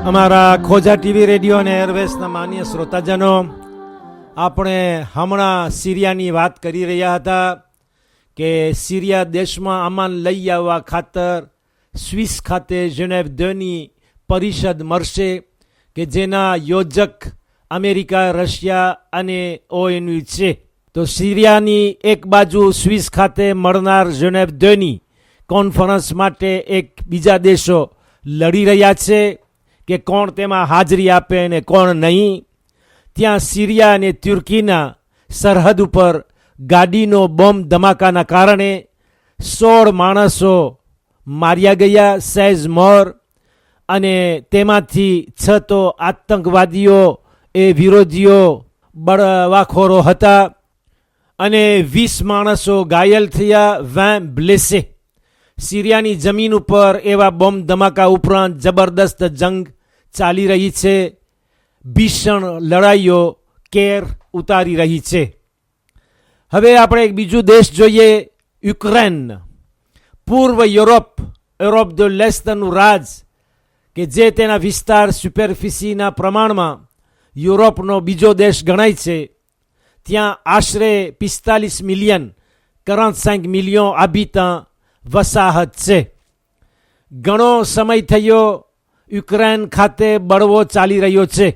અમારા ખોજા TV radio અને એરવેસના માન્ય શ્રોતાજનો, આપણે હમણાં સિરિયાની વાત કરી રહ્યા હતા કે સિરિયા દેશમાં અમાન લઈ આવવા ખાતર સ્વિસ ખાતે જેનેવ 2ની પરિષદ મળશે કે જેના યોજક અમેરિકા, રશિયા અને ONU છે. તો સિરિયાની એક બાજુ સ્વિસ ખાતે મળનાર જેનેવ 2ની કોન્ફરન્સ માટે એક બીજા દેશો લડી રહ્યા છે કે કોણ તેમાં હાજરી આપે અને કોણ નહીં. ત્યાં સિરિયા અને તુર્કીના સરહદ ઉપર ગાડીનો બોમ્બ ધમાકાના કારણે 16 માણસો માર્યા ગયા, સહેજ મોર, અને તેમાંથી 6 તો આતંકવાદીઓ એ વિરોધીઓ બળવાખોરો હતા અને 20 માણસો ઘાયલ થયા, 20 બ્લેસે. સિરિયાની જમીન ઉપર એવા બોમ્બ ધમાકા ઉપરાંત જબરદસ્ત જંગ ચાલી રહી છે. ભીષણ લડાઈઓ કેર ઉતારી રહી છે. હવે આપણે એક બીજું દેશ જોઈએ, યુક્રેન. પૂર્વ યુરોપ ધ લેસ્ટનું રાજ કે જે તેના વિસ્તાર સુપરફિસીના પ્રમાણમાં યુરોપનો બીજો દેશ ગણાય છે. ત્યાં આશરે 45 મિલિયન 45 મિલિયન હાબિટન્ટ વસાહત છે. ઘણો સમય થયો યુક્રેન ખાતે બળવો ચાલી રહ્યો છે.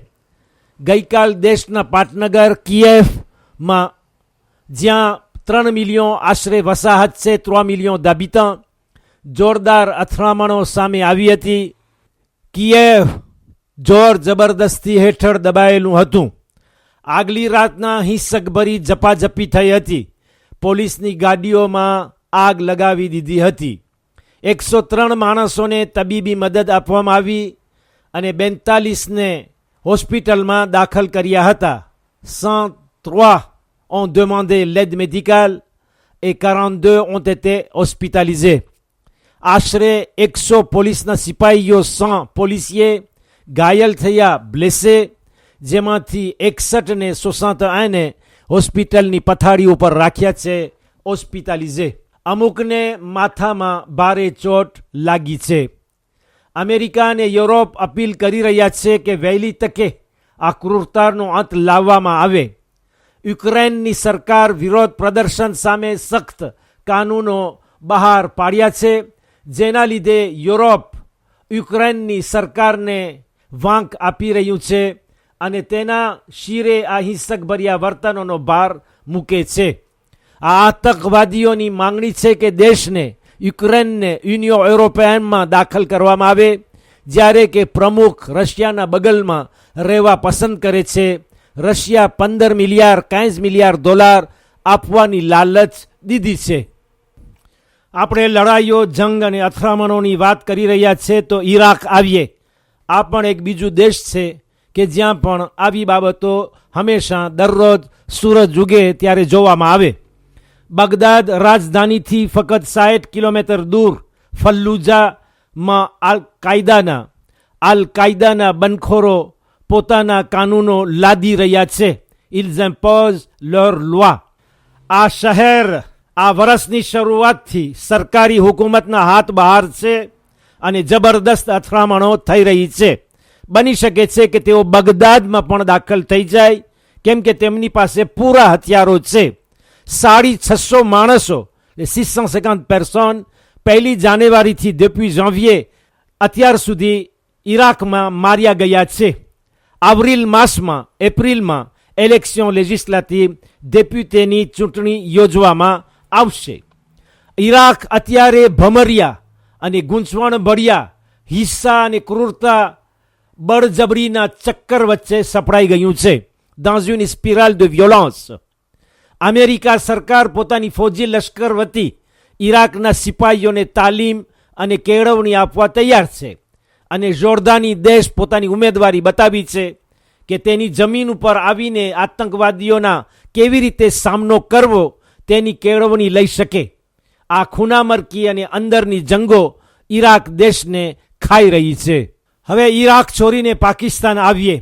ગઈકાલ દેશના પાટનગર કિયેવમાં, જ્યાં 3 મિલિયન આશરે વસાહત છે, 3 મિલિયન હાબિટન્ટ, જોરદાર અથડામણો સામે આવી હતી. કિયેવ જોર જબરદસ્તી હેઠળ દબાયેલું હતું. આગલી રાતના હિંસકભરી ઝપાઝપી થઈ હતી. પોલીસની ગાડીઓમાં આગ લગાવી દીધી હતી. 103 માણસોને તબીબી મદદ આપવામાં આવી અને 42ને હોસ્પિટલમાં દાખલ કર્યા હતા. 103 ont demandé l'aide médicale et 42 ont été hospitalisés. આશરે 100 પોલીસના સિપાહીઓ, 100 પોલીસીએ ઘાયલ થયા, બ્લેસે, જેમાંથી 61 ને 61ને હોસ્પિટલની પથારી ઉપર રાખ્યા છે, હોસ્પિટલાઇઝે. અમુકને માથામાં ભારે ચોટ લાગી છે. અમેરિકા અને યુરોપ અપીલ કરી રહ્યા છે કે વહેલી તકે આ ક્રૂરતાનો અંત લાવવામાં આવે. યુક્રેનની સરકાર વિરોધ પ્રદર્શન સામે સખ્ત કાનૂનો બહાર પાડ્યા છે, જેના લીધે યુરોપ યુક્રેનની સરકારને વાંક આપી રહ્યું છે અને તેના શિરે આ હિંસકભર્યા વર્તનોનો ભાર મૂકે છે. આ આતંકવાદીઓની માંગણી છે કે દેશને, યુક્રેનને યુનિયન યુરોપિયનમાં દાખલ કરવામાં આવે, જ્યારે કે પ્રમુખ રશિયાના બગલમાં રહેવા પસંદ કરે છે. રશિયા 15 મિલિયન 15 મિલિયન ડોલર આપવાની લાલચ દીધી છે. આપણે લડાઈઓ, જંગ અને અથડામણોની વાત કરી રહ્યા છે તો ઈરાક આવીએ. આ પણ એક બીજું દેશ છે કે જ્યાં પણ આવી બાબતો હંમેશા દરરોજ સૂરજ ઉગે ત્યારે જોવામાં આવે. બગદાદ રાજધાનીથી ફક્ત 60 કિલોમીટર દૂર ફલ્લુજામાં આલ કાયદાના બંડખોરો પોતાના કાનૂનો લાદી રહ્યા છે. Ils imposent leur loi. આ શહેર આ વર્ષની શરૂઆતથી સરકારી હુકુમતના હાથ બહાર છે અને જબરદસ્ત અથડામણો થઈ રહી છે. બની શકે છે કે તેઓ બગદાદમાં પણ દાખલ થઈ જાય, કેમ કે તેમની પાસે પૂરા હથિયારો છે. 650 માણસો, 650 personnes, 1 જાન્યુઆરીથી depuis janvier અત્યાર સુધી ઈરાકમાં માર્યા ગયા છે. એપ્રિલમાં ઇલેક્શન લેજિસ્લેટિવ ડેપ્યુટેની ચૂંટણી યોજવામાં આવશે. ઈરાક અત્યારે ભમરિયા અને ગૂંચવણભર્યા હિંસા અને ક્રૂરતા, બળજબરીના ચક્કર વચ્ચે સપડાઈ ગયું છે. dans une spirale de violence. America સરકાર પોતાની ફૌજી લશ્કર વતી ઈરાકના સિપાહીઓને તાલીમ અને કેળવણી આપવા તૈયાર છે અને જોર્દાની દેશ પોતાની ઉમેદવારી બતાવી છે કે તેની જમીન ઉપર આવીને આતંકવાદીઓના કેવી રીતે સામનો કરવો તેની કેળવણી લઈ શકે. આ ખૂનામરકી અને અંદરની જંગો ઈરાક દેશને ખાઈ રહી છે. હવે ઈરાક છોડીને પાકિસ્તાન આવીએ.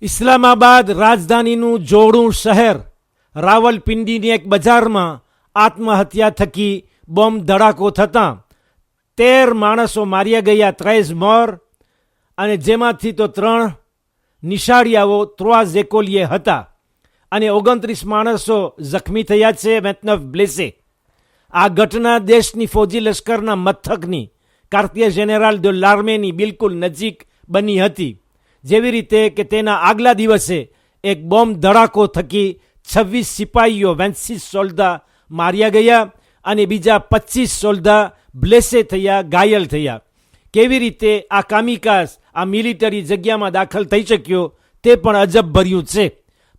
ઇસ્લામાબાદ રાજધાનીનું જોડું શહેર રાવલપિંડીની એક બજારમાં આત્મહત્યા થકી બોમ્બ ધડાકો થતાં 13 માણસો માર્યા ગયા, 13 મોર અને જેમાંથી તો 3 નિશાળિયાઓ ત્રોઆ એકોલિયે હતા અને 29 માણસો જખમી થયા છે. 29 બ્લેસે. આ ઘટના દેશની ફૌજી લશ્કરના મથકની કાર્તિય જેનેરાલ દો લાર્મેની બિલકુલ નજીક બની હતી. જેવી રીતે કે તેના આગલા દિવસે એક બોમ્બ ધડાકો થકી 26 સિપાહીઓ 26 સોલ્દા માર્યા ગયા અને બીજા 25 સોલ્દા બ્લેસે થયા, ઘાયલ થયા. કેવી રીતે આ કામિકાઝ આ મિલિટરી જગ્યામાં દાખલ થઈ શક્યો તે પણ અજબ ભર્યું છે.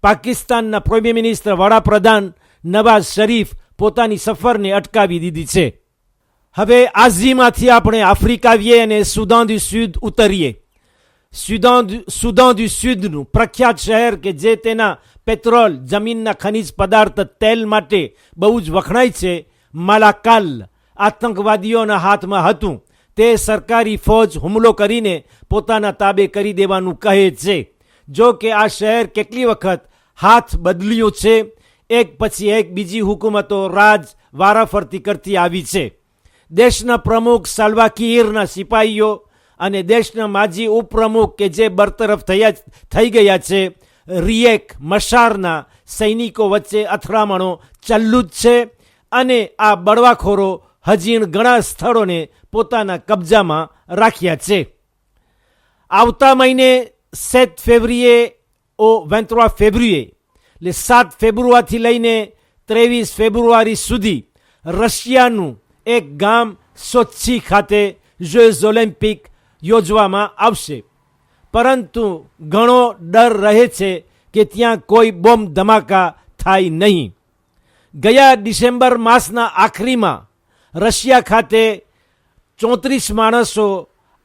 પાકિસ્તાનના પ્રીમિયર મિનિસ્ટર વડાપ્રધાન નવાઝ શરીફ પોતાની સફરને અટકાવી દીધી છે. હવે આઝીમાંથી આપણે આફ્રિકા આવીએ અને સુદાન દુ સુદ ઉતરીએ. સુદાન દુ સુદનું પ્રખ્યાત શહેર કે જે તેના પેટ્રોલ, જમીનના ખનિજ પદાર્થ, તેલ માટે બહુ જ વખણાય છે, માલાકાલ આતંકવાદીઓના હાથમાં હતું. તે સરકારી ફૌજ હુમલો કરીને પોતાના તાબે કરી દેવાનું કહે છે. જો કે આ શહેર કેટલી વખત હાથ બદલ્યું છે, એક પછી એક બીજી હુકુમતો રાજ વારાફરતી કરતી આવી છે. દેશના પ્રમુખ સાલ્વા કિરના સિપાહીઓ અને દેશના માજી ઉપપ્રમુખ કે જે બરતરફ થઈ ગયા છે, રિયેક મશારના સૈનિકો વચ્ચે અથડામણો ચાલુ જ છે અને આ બળવાખોરો હજી ઘણા સ્થળોને પોતાના કબજામાં રાખ્યા છે. આવતા મહિને 7 ફેબ્રુઆરી ઓ 23 ફેબ્રુઆરી એટલે 7 ફેબ્રુઆરીથી લઈને 23 ફેબ્રુઆરી સુધી રશિયાનું એક ગામ સોચ્છી ખાતે જોઝ ઓલિમ્પિક યોજવામાં આવશે. પરંતુ ઘણો ડર રહે છે કે ત્યાં કોઈ બોમ્બ ધમાકા થાય નહીં. ગયા ડિસેમ્બર માસના આખરીમાં રશિયા ખાતે 34 માણસો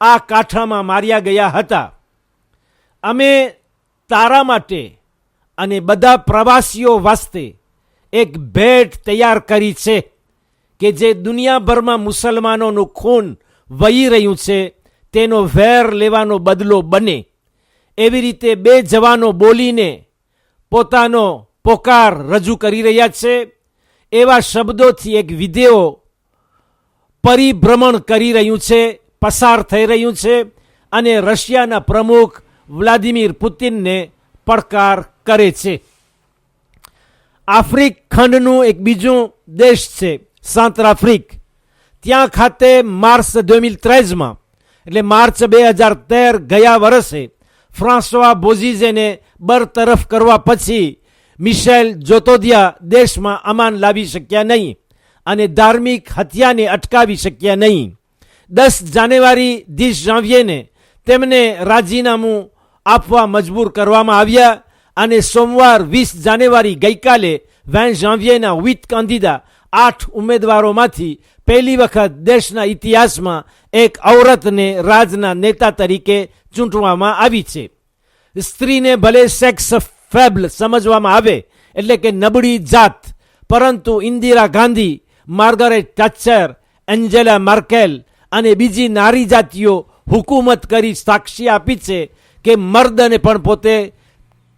આ કાંઠામાં માર્યા ગયા હતા. અમે તારા માટે અને બધા પ્રવાસીઓ વાસ્તે એક ભેટ તૈયાર કરી છે કે જે દુનિયાભરમાં મુસલમાનોનું ખૂન વહી રહ્યું છે તેનો વેર લેવાનો બદલો બને. એવી રીતે 2 જવાનો બોલીને પોતાનો પોકાર રજૂ કરી રહ્યા છે. એવા શબ્દોથી એક વિડિયો પરિભ્રમણ કરી રહ્યું છે, પસાર થઈ રહ્યું છે અને રશિયાના પ્રમુખ વ્લાદિમીર પુતિનને પડકાર કરે છે. આફ્રિક ખંડનું એક બીજું દેશ છે સેન્ટ્રલ આફ્રિક. ત્યાં ખાતે માર્ચ 2013માં એટલે માર્ચ 2013 ગયા વર્ષે ફ્રાન્સવા બોઝીઝેને બરતરફ કરવા પછી મિશેલ જોતોદિયા દેશમાં અમાન લાવી શક્યા નહીં અને ધાર્મિક હત્યાને અટકાવી શક્યા નહીં. 10 જાન્યુઆરી 10 જાન્યુઆરીને તેમને રાજીનામું આપવા મજબૂર કરવામાં આવ્યા અને સોમવાર 20 જાન્યુઆરી ગઈકાલે 20 જાન્યુઆરીના 8 કાંદીદા 8 ઉમેદવારોમાંથી પહેલી વખત દેશના ઇતિહાસમાં એક ઔરતને રાજના નેતા તરીકે ચૂંટવામાં આવી છે. સ્ત્રીને ભલે સેક્સ ફેબલ સમજવામાં આવે એટલે કે નબળી જાત, પરંતુ Indira Gandhi, Margaret Thatcher, Angela Merkel અને બીજી નારી જાતિઓ હુકુમત કરી સાક્ષી આપી છે કે મર્દને પણ પોતે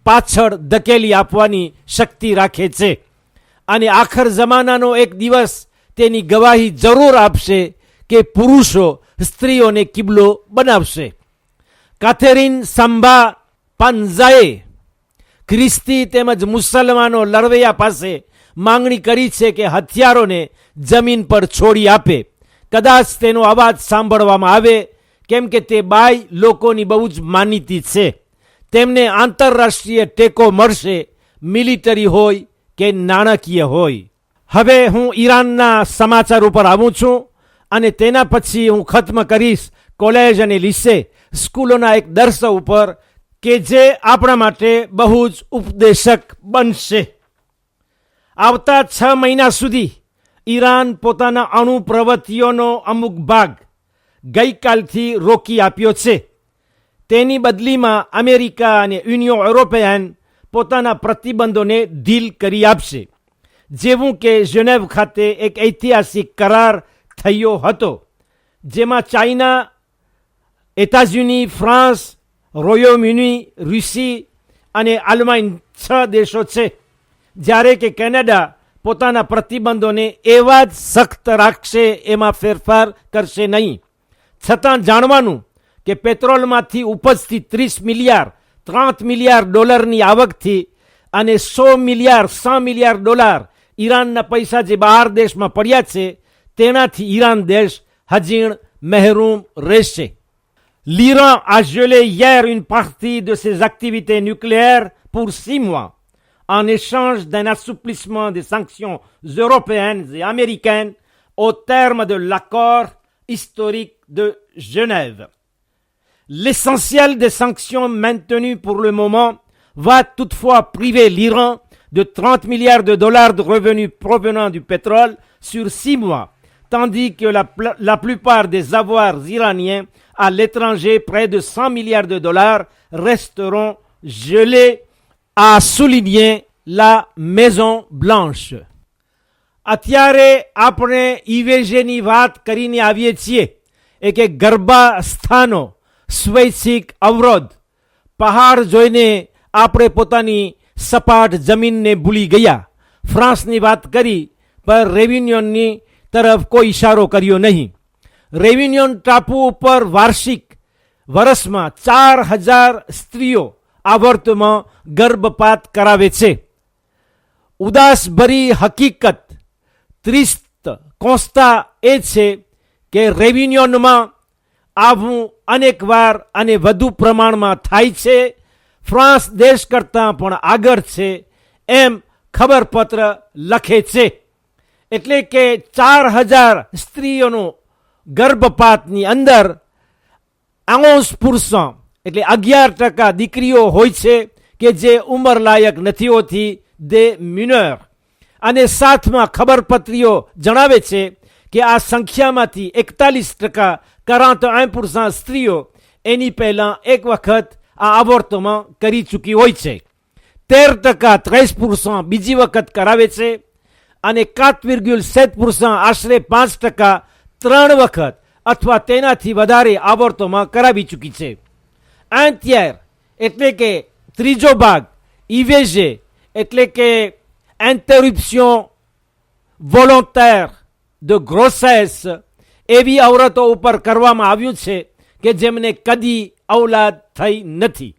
પાછળ ધકેલી આપવાની શક્તિ રાખે છે અને આખર જમાનાનો એક દિવસ તેની ગવાહી જરૂર આપશે કે પુરુષો સ્ત્રીઓને કિબલો બનાવશે. કાથેરીન સાંભા પાંઝાએ ખ્રિસ્તી તેમજ મુસલમાનો લડવૈયા પાસે માંગણી કરી છે કે હથિયારોને જમીન પર છોડી આપે. કદાચ તેનો અવાજ સાંભળવામાં આવે કેમ કે તે બાય લોકોની બહુ જ માનીતી છે. તેમને આંતરરાષ્ટ્રીય ટેકો મળશે, મિલિટરી હોય કે નાણાકીય હોય. હવે હું ઈરાનના સમાચાર ઉપર આવું છું અને તેના પછી હું ખત્મ કરીશ કોલેજ અને લીસે સ્કૂલોના એક દર્શ ઉપર કે જે આપણા માટે બહુ જ ઉપદેશક બનશે. આવતા 6 મહિના સુધી ઈરાન પોતાના અણુ પ્રવૃત્તિઓનો અમુક ભાગ ગઈકાલથી રોકી આપ્યો છે. તેની બદલીમાં અમેરિકા અને યુનિયન યુરોપિયન પોતાના પ્રતિબંધોને ઢીલ કરી આપશે. જેવું કે ઝેનેવ ખાતે એક ઐતિહાસિક કરાર થયો હતો જેમાં ચાઇના, એતાઝયુની, ફ્રાન્સ, રોયોમ્યુની, રૂસી અને આલ્માઇન 6 દેશો છે. જ્યારે કે કેનેડા પોતાના પ્રતિબંધોને એવા જ સખ્ત રાખશે, એમાં ફેરફાર કરશે નહીં. છતાં જાણવાનું કે પેટ્રોલમાંથી ઉપજતી 30 મિલિયાર્ડ 30 મિલિયાર્ડ ડોલરની આવકથી અને 100 મિલિયાર્ડ ડોલર ઈરાનના પૈસા જે બહાર દેશમાં પડ્યા છે તેનાથી ઈરાન દેશ હજીણ મહેરૂમ રહેશે. L'Iran a gelé hier une partie de ses activités nucléaires pour 6 mois, en échange d'un assouplissement des sanctions européennes et américaines au terme de l'accord historique de Genève. L'essentiel des sanctions maintenues pour le moment va toutefois priver l'Iran de 30 milliards de dollars de revenus provenant du pétrole sur 6 mois, tandis que la plupart des avoirs iraniens à l'étranger, près de 100 milliards de dollars, resteront gelés, a souligné la Maison Blanche. અત્યારે આપણે ઈવેજેની વાત કરીને આવીએ છીએ એ કે ગર્ભાસ્થાનો સ્વૈચ્છિક અવરોધ પહાડ જોઈને આપણે પોતાની સપાટ જમીનને ભૂલી ગયા. ફ્રાન્સની વાત કરી પણ રેવિન્યોનની તરફ કોઈ ઇશારો કર્યો નહીં. રેવિન્યોન ટાપુ ઉપર વાર્ષિક વર્ષમાં 4,000 સ્ત્રીઓ આવર્તમાં ગર્ભપાત કરાવે છે. ઉદાસભરી હકીકત ત્રિસ્ત કોસ્તા એ છે કે રેવિન્યોનમાં આવું અનેકવાર અને વધુ પ્રમાણમાં થાય છે. ફ્રાન્સ દેશ કરતાં પણ આગળ છે એમ ખબરપત્ર લખે છે. એટલે કે 4,000 સ્ત્રીઓનો ગર્ભપાતની અંદર 11% એટલે 11% દીકરીઓ હોય છે કે જે ઉંમરલાયક નથી હોતી, દે મિનર. અને સાથમાં ખબરપત્રીઓ જણાવે છે કે આ સંખ્યામાંથી 41% 41% સ્ત્રીઓ એની પહેલાં એક વખત આ અબોર્ટમાં કરી ચૂકી હોય છે. 13% 13% બીજી વખત કરાવે છે અને 4,7% આશરે 5% 3 વખત અથવા તેનાથી વધારે અબોર્ટમાં કરાવી ચૂકી છે. un tiers એટલે કે ત્રીજો ભાગ ઇવેજે એટલે કે interruption volontaire de grossesse એવી ઔરતો ઉપર કરવામાં આવ્યું છે કે જેમને કદી ઔલાદ થઈ નથી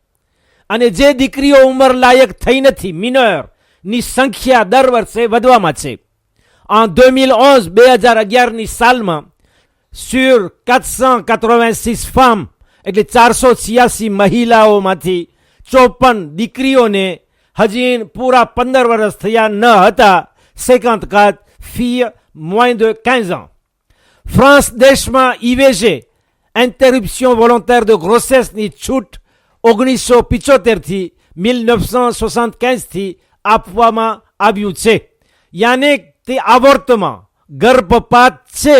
અને જે દીકરીઓ ઉંમર લાયક થઈ નથી, મિનર ની સંખ્યા દર વર્ષે વધવામાં છે. en 2011ની સાલમાં sur 486 femmes એટલે 486 મહિલાઓમાંથી 54 દીકરીઓને હજી પૂરા 15 વર્ષ થયા ન હતા. 54 filles moins de 15 ans. France દેશમાં ઇવેજે interruption volontaire de grossesseની છૂટ 1975થી 1975થી આપવામાં આવ્યું છે. યાને તે આવર્તમાં ગર્ભપાત છે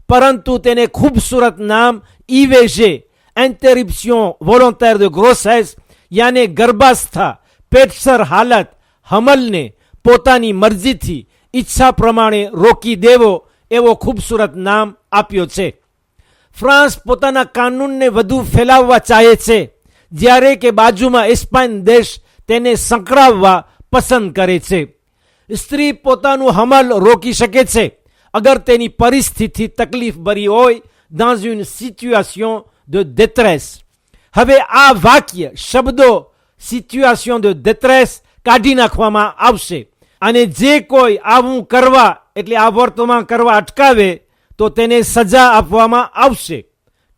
પરંતુ તેને ખૂબસૂરત નામ ઇવેજે interruption volontaire de grossesse યાને ગર્ભાસ્થા પેટસર હાલત હમલને પોતાની મરજીથી ઈચ્છા પ્રમાણે રોકી દેવો એવો ખૂબસૂરત નામ આપ્યો છે. ફ્રાન્સ પોતાના કાનૂનને વધુ ફેલાવવા ચાહે છે જ્યારે કે બાજુમાં એસ્પાન દેશ તેને સંકળાવવા પસંદ કરે છે. સ્ત્રી પોતાનું હમલ રોકી શકે છે અગર તેની પરિસ્થિતિ તકલીફ ભરી હોય, dans une situation de détresse. હવે આ વાક્ય શબ્દો situation de détresse કાઢી નાખવામાં આવશે અને જે કોઈ આવું કરવા એટલે આ વર્તમાન કરવા અટકાવે તો તેને સજા આપવામાં આવશે.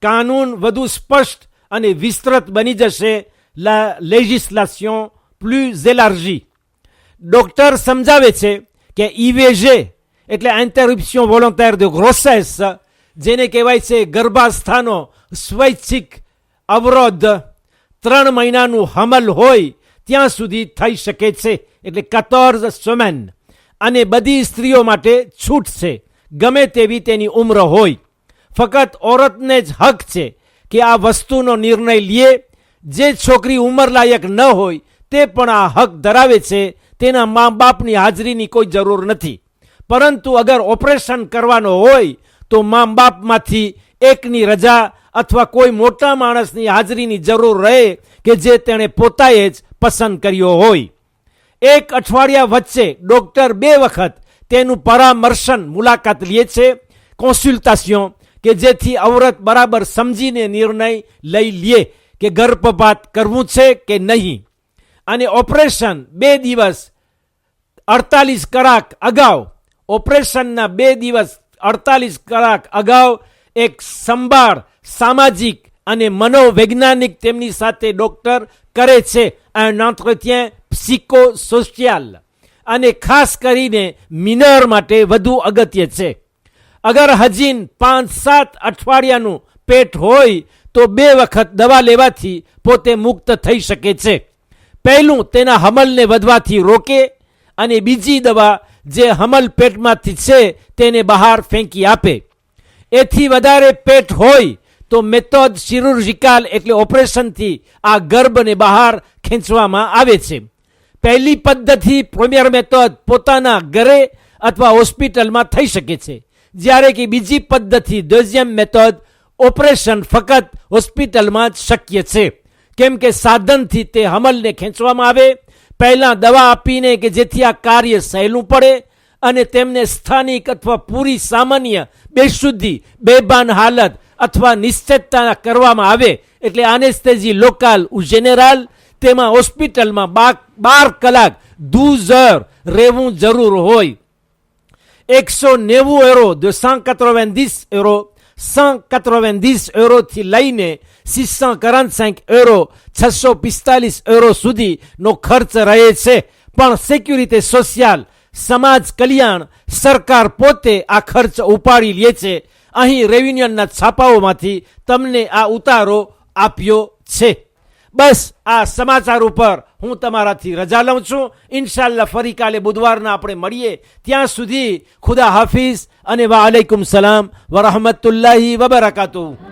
કાનૂન વધુ સ્પષ્ટ અને વિસ્તૃત બની જશે. la législation plus élargie. Doctor સમજાવે છે કે ઇવેજે એટલે interruption volontaire de grossesse જેને કહેવાય છે ગર્ભાસ્થાનો સ્વૈચ્છિક અવરોધ 3 મહિનાનું હમલ હોય ત્યાં સુધી થઈ શકે છે એટલે 14 semaines. અને બધી સ્ત્રીઓ માટે છૂટ છે ગમે તેવી તેની ઉંમર હોય. ફક્ત ઓરતને જ હક છે કે આ વસ્તુનો નિર્ણય લે. જે છોકરી ઉંમર લાયક ન હોય તે પણ આ હક ધરાવે છે. તેના મા બાપની હાજરીની કોઈ જરૂર નથી. પરંતુ અગર ઓપરેશન કરવાનો હોય તો મા બાપમાંથી એકની રજા અથવા કોઈ મોટા માણસની હાજરીની જરૂર રહે કે જે તેણે પોતાએ જ પસંદ કર્યો હોય. 1 અઠવાડિયા વચ્ચે ડોક્ટર 2 વખત તેનું પરામર્શન મુલાકાત લે છે, કોન્સલ્ટેશન, કે જેથી ઔરત બરાબર સમજીને નિર્ણય લઈ લે કે ગર્ભપાત કરવું છે કે નહીં. અને ઓપરેશન 2 દિવસ 48 કલાક અગાઉ, ઓપરેશનના 2 દિવસ 48 કલાક અગાઉ એક સંભાળ સામાજિક અને મનોવૈજ્ઞાનિક તેમની સાથે ડોક્ટર કરે છે, un entretien psychosocial. અને ખાસ કરીને મિનર માટે વધુ અગત્ય છે. અગર હજીન 5-7 અઠવાડિયાનું પેટ હોય તો 2 વખત દવા લેવાથી પોતે મુક્ત થઈ શકે છે. પહેલું તેના હમલને વધવાથી રોકે અને બીજી દવા જે હમલ પેટમાંથી છે તેને બહાર ફેંકી આપે. એથી વધારે પેટ હોય તો મેથોડ ચિરુર્જિકલ એટલે ઓપરેશનથી આ ગર્ભને બહાર ખેંચવામાં આવે છે. પહેલી પદ્ધતિ પ્રીમિયર મેથોડ પોતાના ઘરે અથવા હોસ્પિટલમાં થઈ શકે છે, જ્યારે કે બીજી પદ્ધતિ દોઝિયમ મેથોડ ઓપરેશન ફક્ત હોસ્પિટલમાં જ શક્ય છે, કેમ કે સાધનથી તે હમલને ખેંચવામાં આવે, પહેલાં દવા આપીને કે જેથી આ કાર્ય સહેલું પડે, અને તેમને સ્થાનિક અથવા પૂરી સામાન્ય બેશુદ્ધિ, બેભાન હાલત અથવા નિશ્ચેતતા કરવામાં આવે, એટલે આનેસ્થેઝી લોકલ ઉ જેનેરાલ. તેમાં હોસ્પિટલમાં 12 કલાક 12 heures રહેવું જરૂર હોય. 190 euro, 290 euro, 190 euroથી લઈને 645 euro, 645 euro સુધીનો ખર્ચ રહે છે. પણ સિક્યુરિટી સોશિયલ, સમાજ કલ્યાણ, સરકાર પોતે આ ખર્ચ ઉપાડી લે છે. અહીં રેવન્યુના છાપાઓમાંથી તમને આ ઉતારો આપ્યો છે. બસ આ સમાચાર ઉપર હું તમારાથી રજા લઉં છું. ઇન્શાલ્લાહ ફરી કાલે બુધવારના આપણે મળીએ. ત્યાં સુધી ખુદા હાફિઝ અને વાલેકુમ સલામ વરહમતુલ્લાહી વબરકાતુહ.